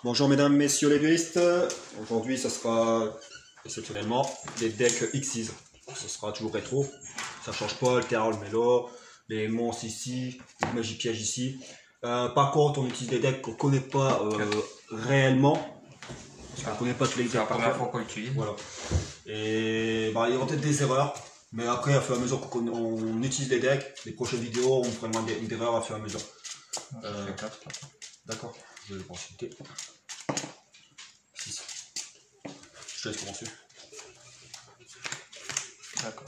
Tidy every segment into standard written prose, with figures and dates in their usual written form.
Bonjour mesdames, messieurs les duelistes. Aujourd'hui, ce sera exceptionnellement des decks Xyz. Ce sera toujours rétro. Ça change pas, le terrain, le mélo, les monstres ici, le magie piège ici. Par contre, on utilise des decks qu'on connaît pas réellement. Parce qu'on connaît pas tous les decks. C'est la première fois qu'on l'utilise. Voilà. Et bah, il y aura peut-être des erreurs. Mais après, à fur et à mesure qu'on utilise les decks, les prochaines vidéos, on fera moins d'erreurs à fur et à mesure. D'accord, je vais le consulter. 6. Je te laisse commencer. D'accord.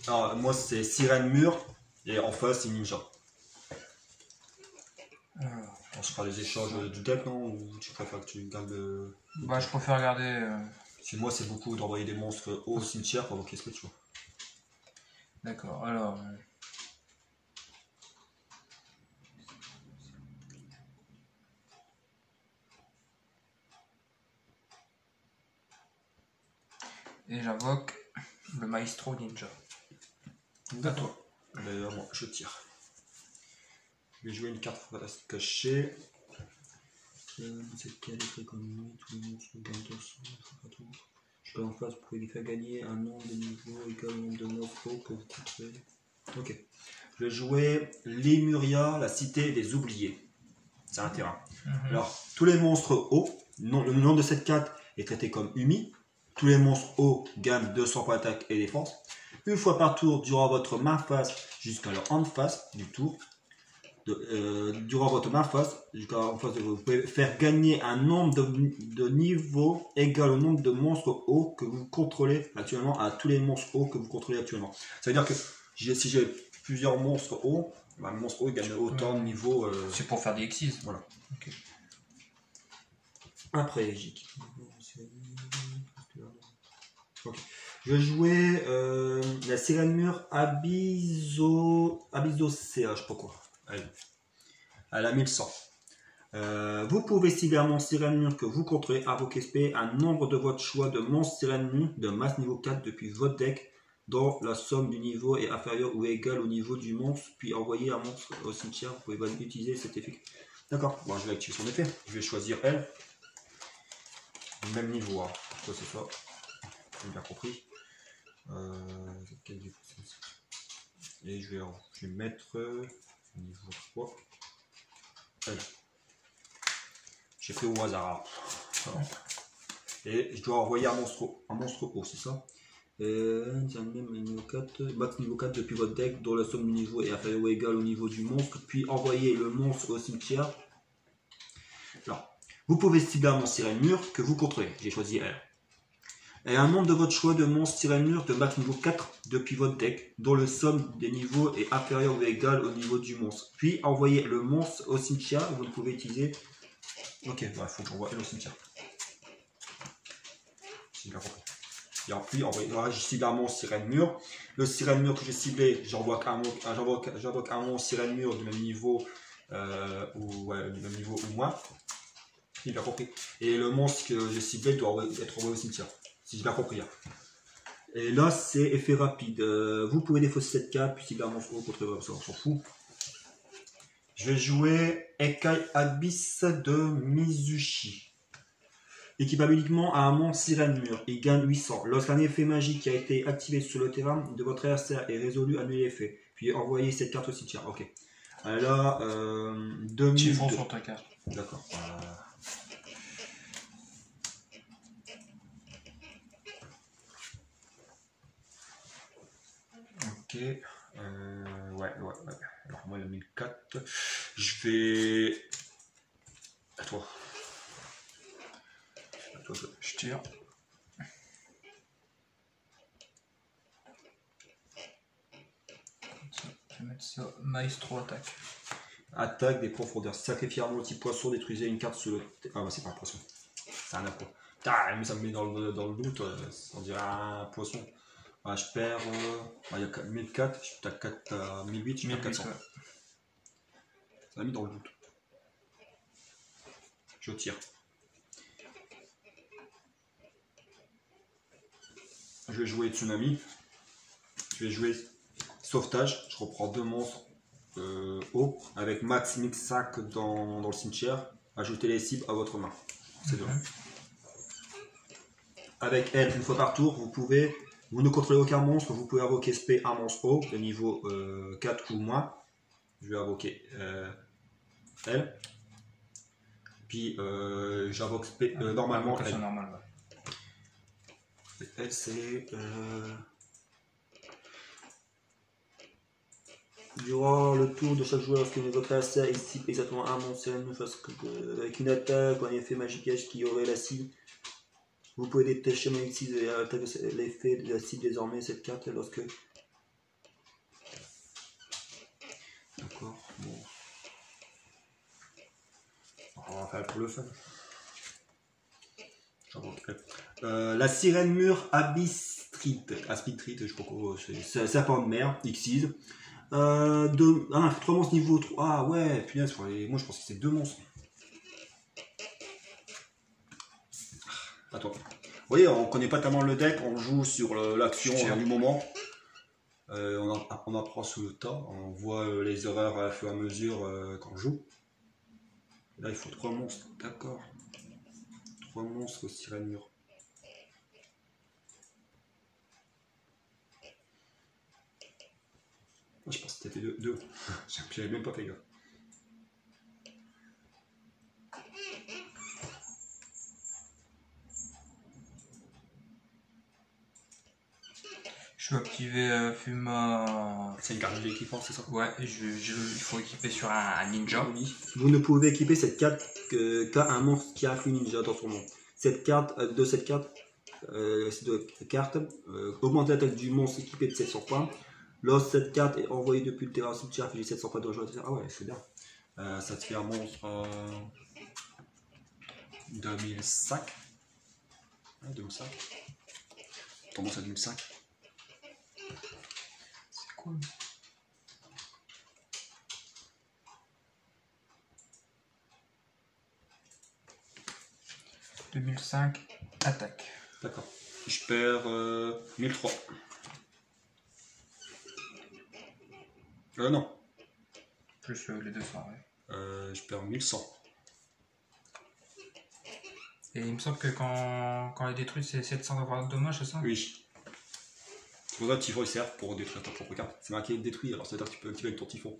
Alors, moi, c'est Sirène Mur et en face, c'est Ninja. On se fera les échanges du deck, non? Ou tu préfères que tu gardes le. Bah, je préfère regarder. Si moi, c'est beaucoup d'envoyer des monstres au cimetière pour invoquer ce que tu vois. D'accord, alors. Et j'invoque le Maestro Ninja. D'accord. D'ailleurs, moi, je tire. Je vais jouer une carte fantastique cachée. Cette carte est économique, tous les monstres gagnent 200. Je peux en face, vous pouvez lui faire gagner un nombre de niveaux égal au nombre de monstres que vous contrôlez. Ok. Je vais jouer Lemuria, la cité des oubliés. C'est un terrain. Alors, tous les monstres hauts, le nom de cette carte est traité comme Umi. Tous les monstres hauts gagnent 200 points d'attaque et défense. Une fois par tour, durant votre main face jusqu'à leur hand face du tour. Durant votre main face, vous pouvez faire gagner un nombre de niveaux égal au nombre de monstres hauts que vous contrôlez actuellement à tous les monstres hauts que vous contrôlez actuellement. Ça veut dire que si j'ai plusieurs monstres hauts, bah, le monstre haut gagne autant de niveaux. C'est pour faire des Xyz. Voilà. Okay. Après, je vais jouer la Sirène Mur Abyssocea, je sais pas quoi. Allez. À la 1100. Vous pouvez cibler un monstre Sirène Mur que vous contrôlez, invoquer SP un nombre de votre choix de monstres Sirène Mur de masse niveau 4 depuis votre deck, dont la somme du niveau est inférieure ou égale au niveau du monstre, puis envoyer un monstre au cimetière. Vous pouvez utiliser cet effet. D'accord, bon, je vais activer son effet. Je vais choisir elle. Même niveau, hein. Quoi c'est ça? J'ai bien compris. Et je vais mettre niveau 3. J'ai fait au hasard. Et je dois envoyer un monstre haut, c'est ça? Même niveau 4, max niveau 4 depuis votre deck, dont la somme du niveau est inférieure ou égale au niveau du monstre, puis envoyer le monstre au cimetière. Alors, vous pouvez cibler un monstre Sirène Mur que vous contrôlez. J'ai choisi elle. Et un nombre de votre choix de monstres Sirène Mur de max niveau 4 depuis votre deck, dont le somme des niveaux est inférieur ou égal au niveau du monstre. Puis envoyez le monstre au cimetière. Vous ne pouvez utiliser. Ok, il faut que j'envoie elle au cimetière. C'est bien compris. Et puis je cible un monstre Sirène Mur. Le Sirène Mur que j'ai ciblé, j'envoie un monstre Sirène Mur du même niveau du même niveau ou moins. J'ai bien compris. Et le monstre que j'ai ciblé doit être envoyé au cimetière. Si j'ai bien compris. Hein. Et là, c'est effet rapide. Vous pouvez défausser cette carte, puis cibler un monstre contre ça, on s'en fout. Je vais jouer Ekai Abyss de Mizushi. Équipable uniquement à un monstre Sirène Mur. Il gagne 800. Lorsqu'un effet magique qui a été activé sur le terrain de votre adversaire est résolu, annulez l'effet. Puis envoyez cette carte au cimetière. Ok. Là, 2000. Tu fonces sur ta carte. D'accord. Ok. Ouais. Alors moi, le 1004. Je vais. À toi. Je tire. Je vais mettre ça. Maestro attaque. Attaque des profondeurs. Sacrifier un multi-poisson, détruisez une carte sur le. Ah, bah c'est pas un poisson. C'est un aqua. Ah, mais ça me met dans le doute. On dirait un poisson. Ah, je perds. Il y a 1004. Je suis à 1008. Je perds 400. Ouais. Ça m'a mis dans le doute. Je tire. Je vais jouer Tsunami. Je vais jouer Sauvetage. Je reprends 2 monstres haut, avec max mix sac dans le cimetière. Ajoutez les cibles à votre main. C'est tout. Avec elle, une fois par tour, vous ne contrôlez aucun monstre, vous pouvez invoquer SP un monstre haut de niveau 4 ou moins. Je vais invoquer elle. Puis j'invoque SP normalement elle. Normal, ouais. Elle c'est durant le tour de chaque joueur, lorsque votre adversaire ici exactement un monstre avec une attaque ou un effet magique qui aurait la cible. Vous pouvez détacher Moexis de l'effet de la cible désormais cette carte lorsque. D'accord, bon. On va faire pour le fun. La sirène mur Abyss-Street, je crois que c'est serpent de mer, Xyz. 3 monstres niveau 3. Ah ouais, punaise, moi je pense que c'est 2 monstres. Attends. Vous voyez, on connaît pas tellement le deck, on joue sur l'action du moment. On apprend sous le tas, on voit les erreurs à fur et à mesure quand on joue. Là, il faut 3 monstres, d'accord. 3 monstres sirène mur. Je pense que c'était 2. J'avais même pas fait gaffe. Je vais activer Fuma. C'est une carte d'équipement, c'est ça? Ouais, il faut équiper sur un ninja. Oui. Vous ne pouvez équiper cette carte qu'à un monstre qui inclut ninja dans son nom. Cette carte, augmente l'attaque du monstre équipé de 700 points. Lorsque cette carte est envoyée depuis le terrain cimetière, fait 700 points de rejoindre. Ah ouais, c'est bien. Ça te fait un monstre 2005. Ouais, 2005. Ton monstre à 2005. C'est cool. « 2005, attaque. » D'accord. Je perds 1003. Non. Plus les 200, ouais. Je perds 1100. Et il me semble que quand elle est détruite, c'est 700 de dommages, c'est ça? Oui. C'est pour ça que Typhon il sert pour détruire ta propre carte. C'est marqué détruit, alors c'est-à-dire que tu peux activer avec ton Typhon.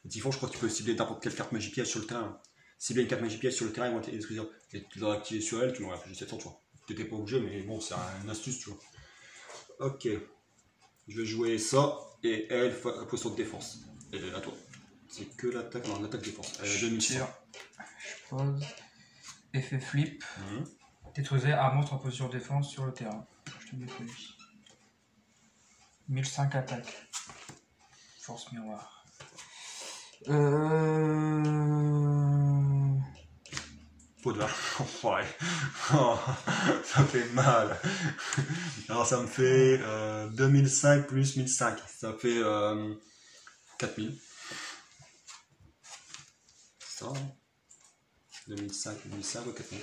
Le Typhon, je crois que tu peux cibler n'importe quelle carte magie piège sur le terrain. Cibler une carte magie piège sur le terrain, ils vont te détruire. Et tu dois activer sur elle, tu l'aurais infligé 700, tu vois. T'étais pas obligé, mais bon, c'est une astuce, tu vois. Ok. Je vais jouer ça, et elle, position de défense. Et à toi. C'est que l'attaque, non, l'attaque défense. Je tire. Je pose. Effet flip. Détruisez un monstre en position de défense sur le terrain. Je te détruis. 1005 attaque. Force miroir. Peau de vache. Ouais. Oh, ça fait mal. Alors ça me fait 2005 plus 1005. Ça fait 4000. Ça. 2005 plus 1005 ou 4000.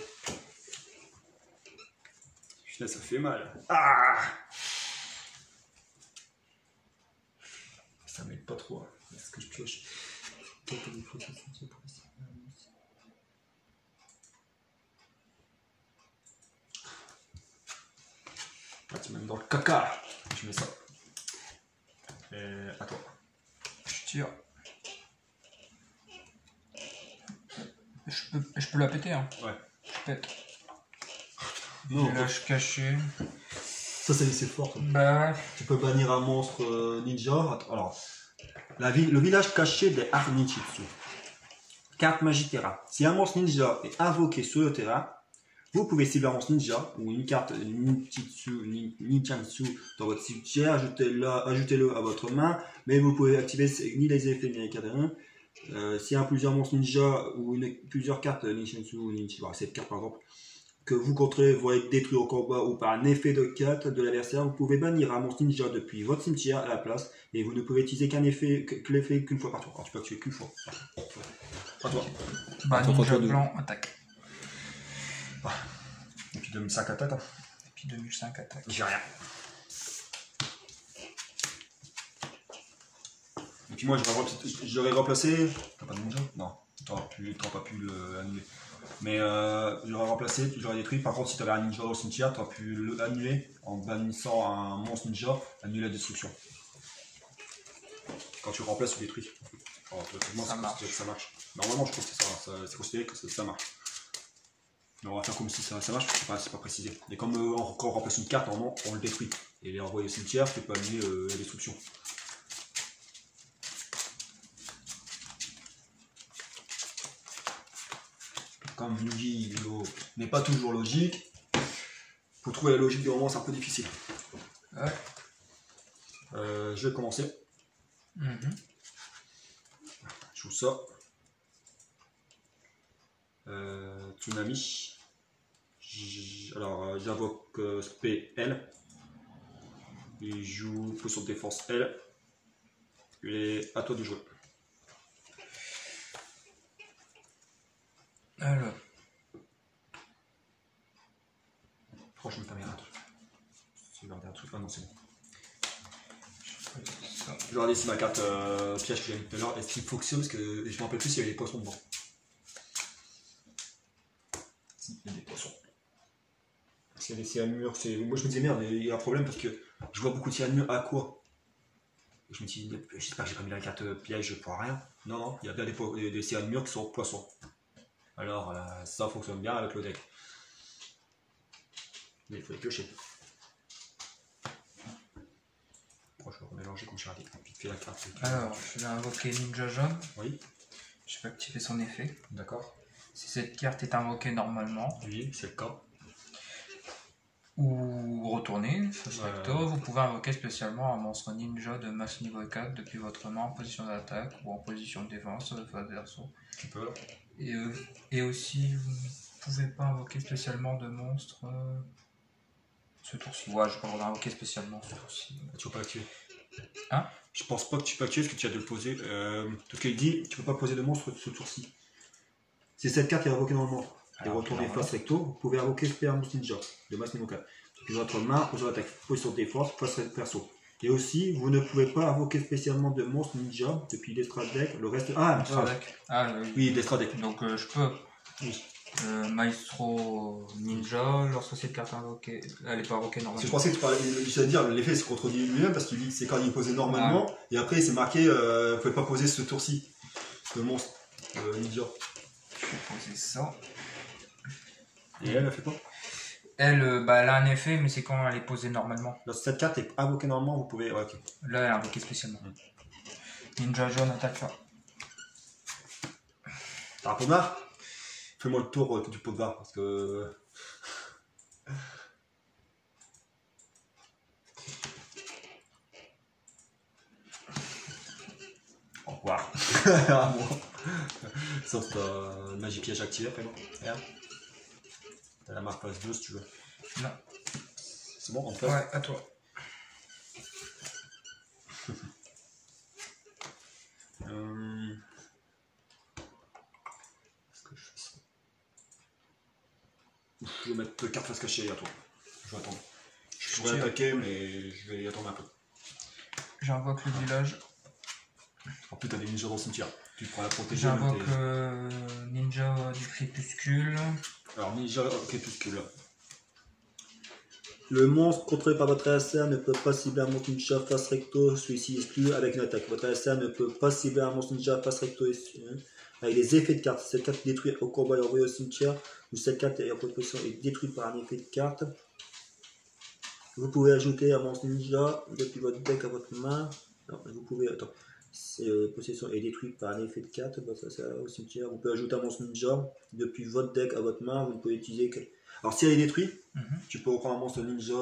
Putain, ça fait mal. Ah! Ça m'aide pas trop. Est-ce que je pioche? Ah, tu m'aimes dans le caca. Je mets ça. À toi. Je tire. Je peux la péter, hein. Ouais. Je pète. Non, je lâche caché. Ça c'est fort. Bah ouais. Tu peux bannir un monstre ninja. Alors, le village caché des Arnichitsu. Carte magie terrain. Si un monstre ninja est invoqué sur le terrain, vous pouvez cibler un monstre ninja ou une carte ninjutsu dans votre cimetière, ajoutez-le à votre main, mais vous pouvez activer ni les effets ni les cartes. S'il y a plusieurs monstres ninja ou plusieurs cartes ninjutsu ou ninja, cette carte par exemple, que vous contrôlez vont être détruits au combat ou par un effet de carte de l'adversaire, vous pouvez bannir un monstre ninja depuis votre cimetière à la place et vous ne pouvez utiliser qu'un effet, que l'effet qu'une fois par tour. Alors tu peux activer qu'une fois. À toi. Bah ninja blanc, attaque. Ah. Et puis 2005 attaque. Hein. Et puis 2005 attaque. J'ai rien. Et effectivement, j'aurais remplacé. T'as pas de ninja? Non, t'auras pas pu l'annuler. Mais j'aurais remplacé, j'aurais détruit. Par contre, si t'avais un ninja au cimetière, t'aurais pu l'annuler en bannissant un monstre ninja, annuler la destruction. Quand tu remplaces, tu détruis. Alors, ça marche. Ça marche. Normalement, je trouve que c'est considéré que ça marche. Mais on va faire comme si ça marche, c'est pas précisé. Et comme quand on remplace une carte, normalement, on le détruit. Et les renvoyer au cimetière, tu peux annuler la destruction. Comme je vous dis, n'est pas toujours logique. Pour trouver la logique du roman, c'est un peu difficile. Ouais. Je vais commencer. Je joue ça. Tsunami. Alors, j'invoque PL. Il joue potion de défense L. Et à toi de jouer. Alors. Franchement, t'as mis un truc. C'est gardé un truc. Ah non, c'est bon. Je vais regarder si ma carte piège que j'ai mis tout à l'heure, est-ce qu'il fonctionne parce que je me rappelle plus s'il y avait des poissons dedans. Si, il y a des poissons. C'est des cyanures. Moi je me disais merde, il y a un problème parce que je vois beaucoup de cyanures à quoi. Et je me dis, j'espère que j'ai pas mis la carte piège pour rien. Non, non, il y a bien des cyanures qui sont poissons. Alors ça fonctionne bien avec le deck. Mais il faut les piocher. Je vais remélanger comme j'ai raté. Vite fait la carte. Alors, je vais invoquer Ninja jaune. Oui. Je vais activer son effet. D'accord. Si cette carte est invoquée normalement. Oui, c'est le cas. Ou retourner, face recto, vous pouvez invoquer spécialement un monstre ninja de masse niveau 4 depuis votre main en position d'attaque ou en position de défense de phase verso. Tu peux. Et aussi, vous ne pouvez pas invoquer spécialement de monstre ce tour-ci. Ouais, je peux pas invoquer spécialement ce tour-ci. Tu peux pas activer. Hein? Je pense pas que tu peux activer parce que tu as de le poser. Tout ce qu'il dit, tu peux pas poser de monstre ce tour-ci. Si cette carte est invoquée normalement et retournée face recto, vous pouvez invoquer Super Monstre Ninja de masse niveau 4. Depuis votre main, vous attaque, position de défense, face perso. Et aussi, vous ne pouvez pas invoquer spécialement de monstre ninja depuis Destra Deck. Le reste. Ah, deck. Oui, Destra Deck. Donc je peux. Oui. Maestro Ninja, lorsque cette carte invoquée, elle n'est pas invoquée normalement. Je pensais que tu parlais, j'allais dire l'effet se contredit lui-même parce qu'il dit que c'est quand il est posé normalement et après c'est marqué vous pouvez pas poser ce tour-ci, le monstre ninja. Je vais poser ça. Et elle fait pas? Elle, elle a un effet, mais c'est quand elle est posée normalement. Lorsque cette carte est invoquée normalement, vous pouvez. Ouais, ok. Là, elle est invoquée spécialement. Ninja jaune attaque ça. T'as un pot de var? Fais-moi le tour du pot de var parce que. Au revoir. À moi. Sauf magie piège activée après moi. Regarde. T'as la marque place 2 si tu veux. Non. C'est bon, en place? Ouais, à toi. Est-ce que je fais ça? Je vais mettre carte face cachée à toi. Je vais attendre. Je pourrais attaquer, mais je vais attendre un peu. J'invoque le village. En plus, t'as des ninjas dans le cimetière. Tu pourras la protéger. J'invoque ninja du crépuscule. Alors, ninja crépuscule. Le monstre contrôlé par votre adversaire ne peut pas cibler un monstre ninja face recto, celui-ci exclu avec une attaque. Votre adversaire ne peut pas cibler un monstre ninja face recto avec des effets de carte. Si cette carte est détruite au combat et envoyée au cimetière, ou cette carte est en position est détruite par un effet de carte, vous pouvez ajouter un monstre ninja depuis votre deck à votre main. Non, vous pouvez. Attends. Si possession est détruite par un effet de carte, bah ça au cimetière. Vous pouvez ajouter un monstre ninja depuis votre deck à votre main. Vous ne pouvez utiliser que. Alors si elle est détruite, tu peux reprendre un monstre ninja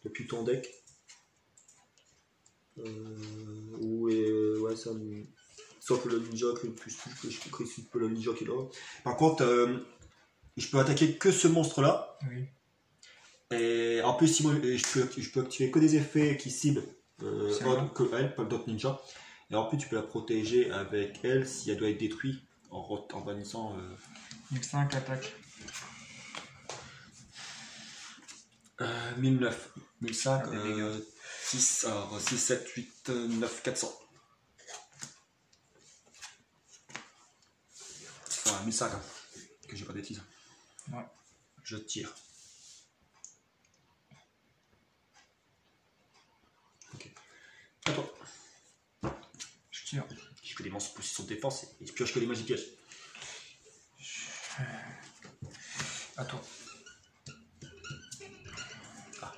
depuis ton deck. Ouais, ça. Sauf le ninja que le ninja qui est là. Par contre, je peux attaquer que ce monstre là. Oui. Et en plus, si moi, je peux activer que des effets qui ciblent que elle, pas d'autres ninjas. Et en plus, tu peux la protéger avec elle si elle doit être détruite en bannissant. 1005 attaque. 1009. 1005, 6, alors 6, 7, 8, 9, 400. Ouais, 1005, hein, que j'ai pas de bêtises. Ouais. Je tire. Ok. À toi. Je tire. Je fais des monstres position de défense et je pioche que les magies pièges. À toi. Ah.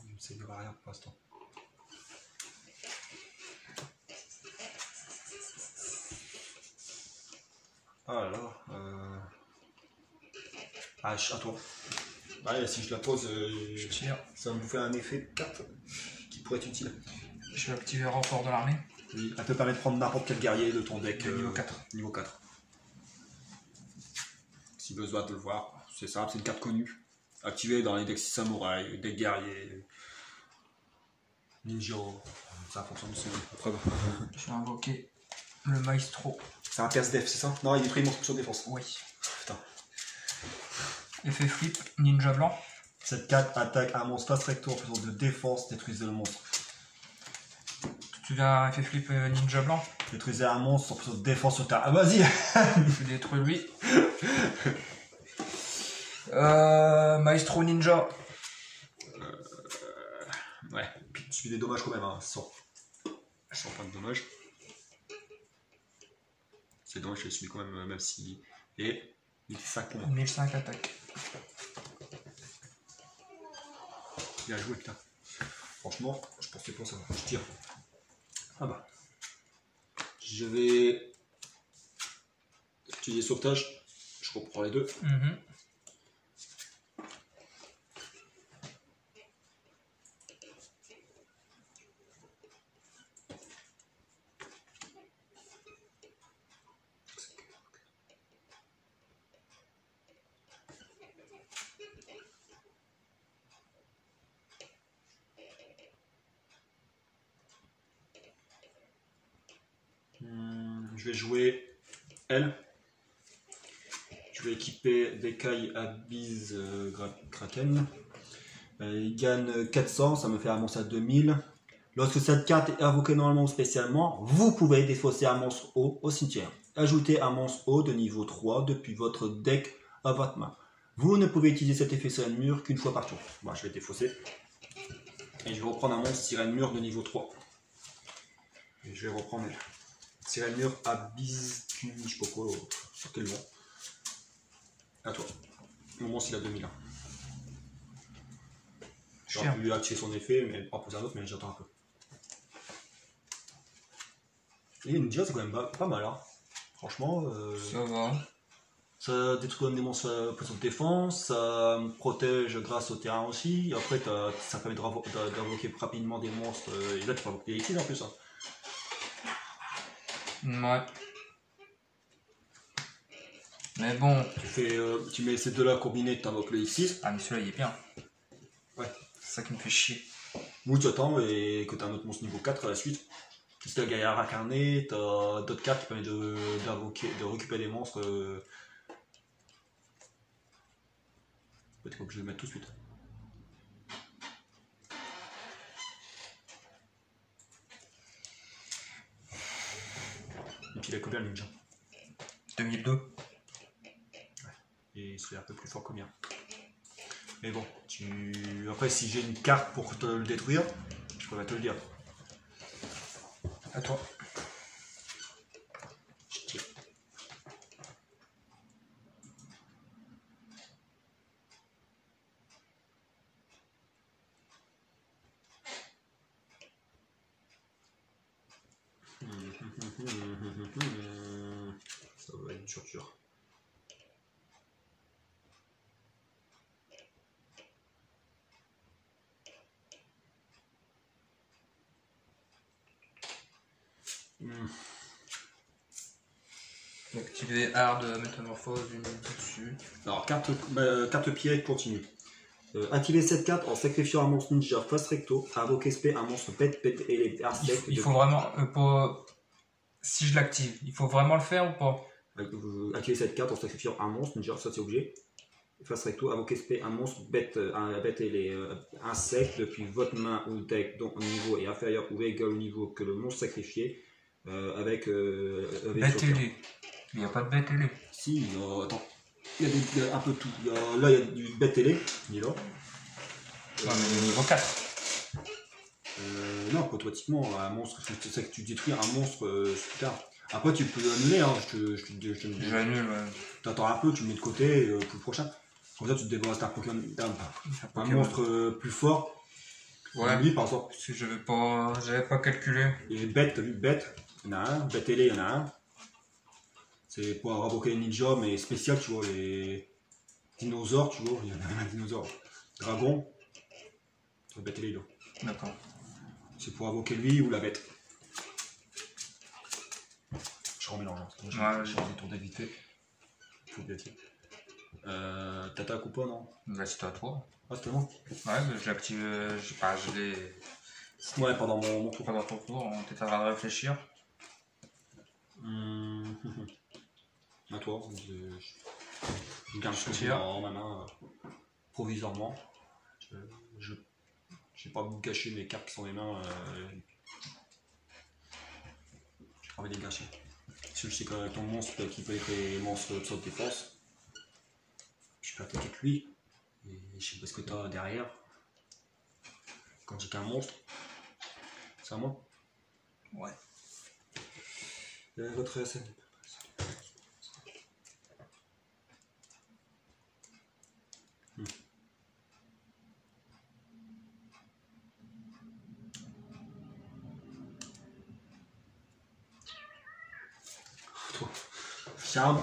Ne servira à rien pour l'instant. Alors, ah, à toi. Ouais, si je la pose, Je tire. ça va me faire un effet de carte qui pourrait être utile. Je vais activer renfort de l'armée. Oui, elle peut permettre de prendre n'importe quel guerrier de ton deck. Niveau 4. Niveau 4. Si besoin de le voir, c'est simple, c'est une carte connue. Activée dans les decks samouraï, deck guerrier, ninja, ça fonctionne aussi. Après, Je vais invoquer le maestro. c'est un perse def, c'est ça? Non, il est pris monstre sur défense. Oui. Putain. Effet flip, ninja blanc. Cette carte attaque un monstre fast recto en faisant de défense, détruisez le monstre. Tu viens effet flip ninja blanc. Détruisez un monstre en faisant de défense sur terre. Ah, vas-y! Je détruis lui. Maestro ninja. Ouais, puis tu fais des dommages quand même, hein. 100 points de dommages. C'est dommage, je les subis quand même si. Et 1005 pour moi. 1005 attaque. Bien joué, putain. Franchement, je pensais pas ça. Je tire. Ah bah. Je vais utiliser sauvetage. Je reprends les deux. Je vais jouer elle. Je vais équiper d'écailles Abyss Kraken. Il gagne 400, ça me fait un monstre à 2000. Lorsque cette carte est invoquée normalement ou spécialement, vous pouvez défausser un monstre haut au cimetière. Ajoutez un monstre haut de niveau 3 depuis votre deck à votre main. Vous ne pouvez utiliser cet effet sur un mur qu'une fois par tour. Bon, je vais défausser. Et je vais reprendre un monstre sirène mur de niveau 3. Et je vais reprendre sirène mur Abyss, je sais pas quoi, sur quel nom. À toi. Mon monstre il a 2000. J'aurais pu activer son effet, mais pas poser un autre, mais j'attends un peu. Et Ninja c'est quand même pas mal, hein. Franchement. Ça va. Ça détruit quand même des monstres pour son défense, ça protège grâce au terrain aussi. Après, ça permet d'invoquer rapidement des monstres. Et là, tu peux invoquer des X en plus. Hein. Ouais. Mais bon. Tu mets ces deux-là combinés, tu invoques le X6. Ah, mais celui-là, il est bien. Ouais. C'est ça qui me fait chier. Ou tu attends et que tu as un autre monstre niveau 4 à la suite. Si tu as Gaillard incarné, tu as d'autres cartes qui permettent de récupérer des monstres. T'es pas obligé de le mettre tout de suite. Et puis il a combien le ninja? 2002. Ouais. Et il serait un peu plus fort que le mien. Mais bon, après si j'ai une carte pour te le détruire, je pourrais te le dire. À toi. Je tire. Ça va être dur. Activer hard métamorphose d'une dessus. Alors, carte pied continue. Activer cette carte en sacrifiant un monstre ninja face recto, invoquer spé un monstre pet et les arsec. Il faut vraiment. Si je l'active, il faut vraiment le faire ou pas? Activer cette carte en sacrifiant un monstre ninja, ça c'est obligé. face recto, invoquez spé un monstre, bête et les insectes depuis votre main ou deck dont le niveau est inférieur ou égal au niveau que le monstre sacrifié avec Bête ailée. Il n'y a pas de bête ailée. Si, attends. Il y a un peu de tout. Là, il y a du bête ailé. Il est là. Ouais, mais niveau 4. Non, automatiquement, un monstre, c'est ça que tu détruis un monstre plus tard. Après, tu peux annuler, hein. J'annule, ouais. T'attends un peu, tu le mets de côté pour le prochain. Comme ça, tu te débarrasses d'un Pokémon, un monstre plus fort. Ouais. Lui, par exemple. Si j'avais pas calculé. Et bête, t'as vu, bête, il y en a un. Bête ailé, il y en a un. C'est pour invoquer les ninjas, mais spécial, tu vois, les dinosaures, tu vois, il y en a un dinosaure. Dragon, c'est bête ailé, là. D'accord. C'est pour invoquer lui ou la bête. Je remélange, hein. Je vais détourner vite fait. Faut bien tirer. T'attaques ou pas, non? Bah, c'était à toi. Ah, c'était moi? Ouais, j'ai activé. Je l'ai. Ouais, pendant mon tour. Pendant ton tour, on était en train de réfléchir. À toi, je garde ce que j'ai en ma main provisoirement. Je vais pas vous gâcher mes cartes qui sont les mains. J'ai pas envie de les gâcher. Si je sais qu'avec ton monstre qui peut être les monstres de saut de défense, je peux attaquer avec lui. Et je sais pas ce que t'as derrière. Quand j'ai qu'un monstre, c'est à moi. Ouais. Votre scène.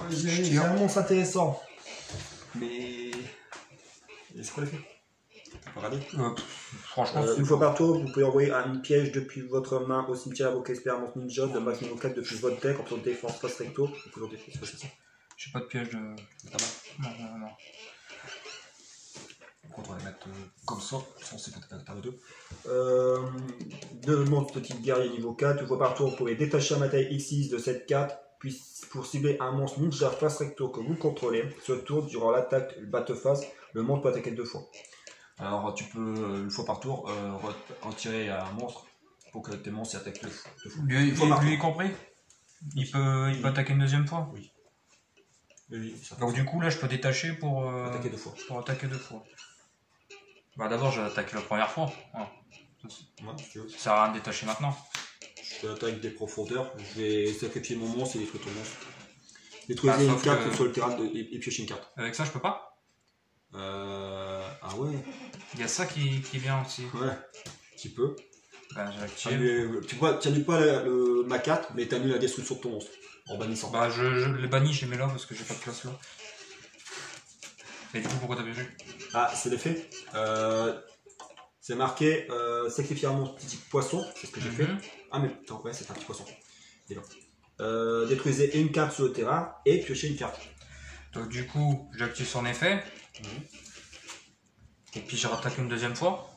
J'ai un monstre intéressant. Mais. C'est quoi l'effet? T'as pas regardé? Franchement, une fois par tour, vous pouvez envoyer un piège depuis votre main au cimetière avec expérience ninja de max niveau 4 depuis votre deck en option de défense face recto. C'est ça. J'ai pas de piège de. Non. Donc on va les mettre comme ça, sans c'est peut-être deux. Deux monstres petit guerrier niveau 4. Une fois par tour, vous pouvez détacher un matériel X6 de cette carte. Puis pour cibler un monstre ninja face recto que vous contrôlez, ce tour, durant l'attaque batte-face, le monstre peut attaquer 2 fois. Alors tu peux, une fois par tour, retirer un monstre pour que tes monstres attaquent 2 fois. Lui y compris? Il peut attaquer une deuxième fois? Oui. Oui, donc du coup là je peux détacher pour attaquer 2 fois. Pour attaquer 2 fois. Bah d'abord j'ai attaqué la première fois. Ah. Ça sert à rien de détacher maintenant. Je attaque des profondeurs, je vais sacrifier mon monstre et détruire ton monstre. Détruire une carte sur le terrain et piocher une carte. Avec ça je peux pas? Ah ouais. Il y a ça qui vient aussi. Ouais, tu peux. Bah j'active. Tu annules pas ma carte, mais tu annules la destruction de ton monstre en bannissant. Bah je les bannis, je les mets là parce que j'ai pas de place là. Et du coup pourquoi t'as bien vu? Ah, c'est l'effet. C'est marqué sacrifier un monstre petit poisson, c'est ce que j'ai fait. Ah mais attends, ouais, c'est un petit poisson. Et là. Détruisez une carte sur le terrain et piochez une carte. Donc du coup, j'active son effet. Et puis je rattaque une deuxième fois.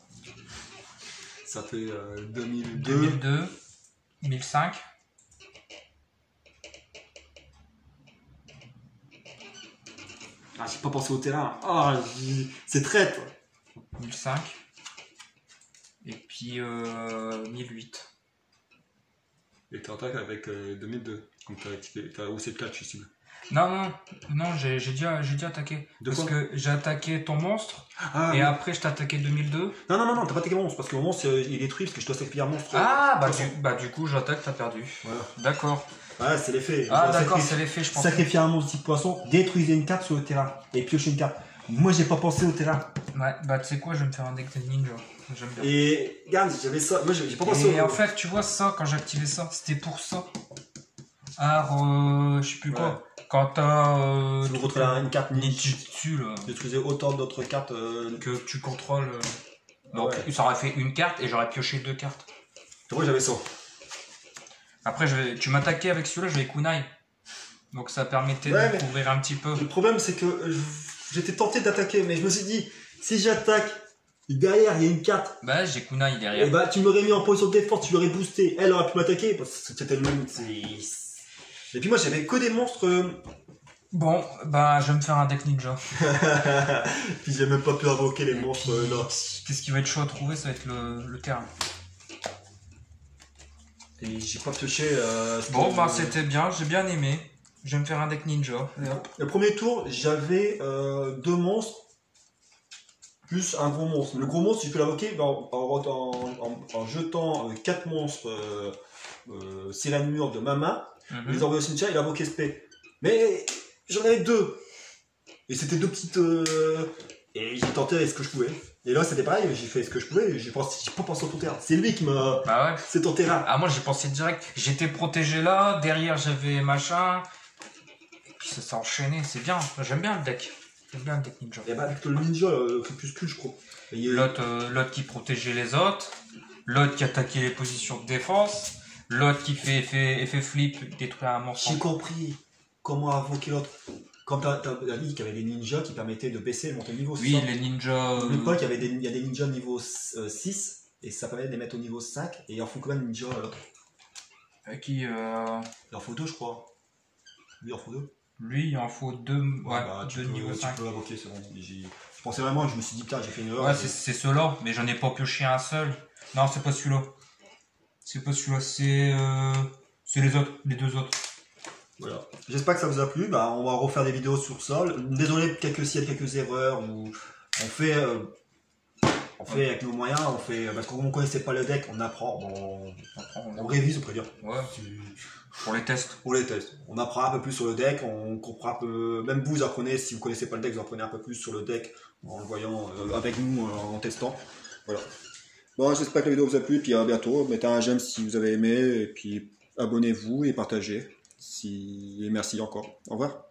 Ça fait 2002. 2002, 1005. Ah, j'ai pas pensé au terrain. Ah, c'est traître. 1005. Et puis 1008. Et tu attaques avec 2002. Donc t'as haussé de 4, je suis sûr. Non, j'ai déjà attaqué. Parce que j'ai attaqué ton monstre. Ah, et après je t'ai attaqué 2002. Non, t'as pas attaqué mon monstre. Parce que mon monstre il est détruit parce que je dois sacrifier un monstre. Ah, du coup j'attaque, t'as perdu. Voilà. D'accord. Ouais, c'est l'effet. Ah, d'accord, c'est l'effet, je pense. Sacrifier un monstre type poisson, détruisez une carte sur le terrain et piochez une carte. Moi, j'ai pas pensé au terrain. Ouais, bah tu sais quoi, je vais me faire un deck de ninja. J'aime bien. Et regarde, j'avais ça. Moi, j'ai pas pensé au. Et en fait, tu vois ça, quand j'ai activé ça, c'était pour ça. Alors, je sais plus quoi. Quand t'as. Tu me retrouves une carte ninjutsu là. Détruisez autant d'autres cartes que tu contrôles. Donc, ça aurait fait une carte et j'aurais pioché 2 cartes. Moi, j'avais ça. Après, tu m'attaquais avec celui-là, je vais kunai. Donc, ça permettait de couvrir un petit peu. Le problème, c'est que j'étais tenté d'attaquer, mais je me suis dit, si j'attaque, derrière, il y a une carte. Bah, j'ai kunai derrière. Et bah, tu m'aurais mis en position de défense, tu l'aurais boosté. Elle aurait pu m'attaquer, parce que c'était le même. Et puis moi, j'avais que des monstres Bon, bah je vais me faire un deck ninja. Puis j'ai même pas pu invoquer les Et monstres puis, là. Qu'est-ce qui va être chaud à trouver, ça va être le terrain. Et j'ai pas pioché. Bon, bah c'était bien, j'ai bien aimé. Je vais me faire un deck ninja. Et hop. Le premier tour, j'avais 2 monstres plus un gros monstre. Le gros monstre, tu peux l'invoquer en jetant 4 monstres sirène mûre de ma main, les envoyer au cimetière et l'invoquer SP. Mais j'en avais 2. Et c'était 2 petites. Et j'ai tenté ce que je pouvais. Et là, c'était pareil, j'ai fait ce que je pouvais. J'ai pas pensé au ton terrain. C'est lui qui m'a. Bah ouais. C'est ton terrain. Ah, moi j'ai pensé direct. J'étais protégé là, derrière j'avais machin. Et puis ça s'est enchaîné, c'est bien. J'aime bien le deck. J'aime bien le deck ninja. Et bah, le ninja, le crépuscule, je crois. L'autre qui protégeait les autres. L'autre qui attaquait les positions de défense. L'autre qui fait effet flip, détruire un monstre. J'ai compris comment invoquer l'autre. Quand t'as dit qu'il y avait des ninjas qui permettaient de baisser et monter au niveau 6. Oui, les ninjas. N'oublie pas qu'il y a des ninjas niveau 6 et ça permet de les mettre au niveau 5 et il en faut combien de ninjas l'autre? Qui Il en faut 2 je crois. Lui il en faut 2. Lui il en faut 2 tu niveau 5. peux invoquer, c'est bon. Je pensais vraiment, je me suis dit putain j'ai fait une erreur. Ouais, c'est ceux-là, mais j'en ai pas pioché un seul. Non, c'est pas celui-là. C'est pas celui-là, c'est les autres, les 2 autres. Voilà. J'espère que ça vous a plu. Bah, on va refaire des vidéos sur ça. Désolé s'il y a quelques erreurs ou on fait avec nos moyens, parce qu'on ne connaissait pas le deck, on apprend, on révise, on peut dire. Ouais. Pour les tests. Pour les tests. On apprend un peu plus sur le deck, on comprend un peu. Même vous apprenez, si vous connaissez pas le deck, vous apprenez un peu plus sur le deck en le voyant avec nous, en testant. Voilà. Bon, j'espère que la vidéo vous a plu, puis à bientôt. Mettez un j'aime si vous avez aimé, et puis abonnez-vous et partagez. Et merci encore. Au revoir.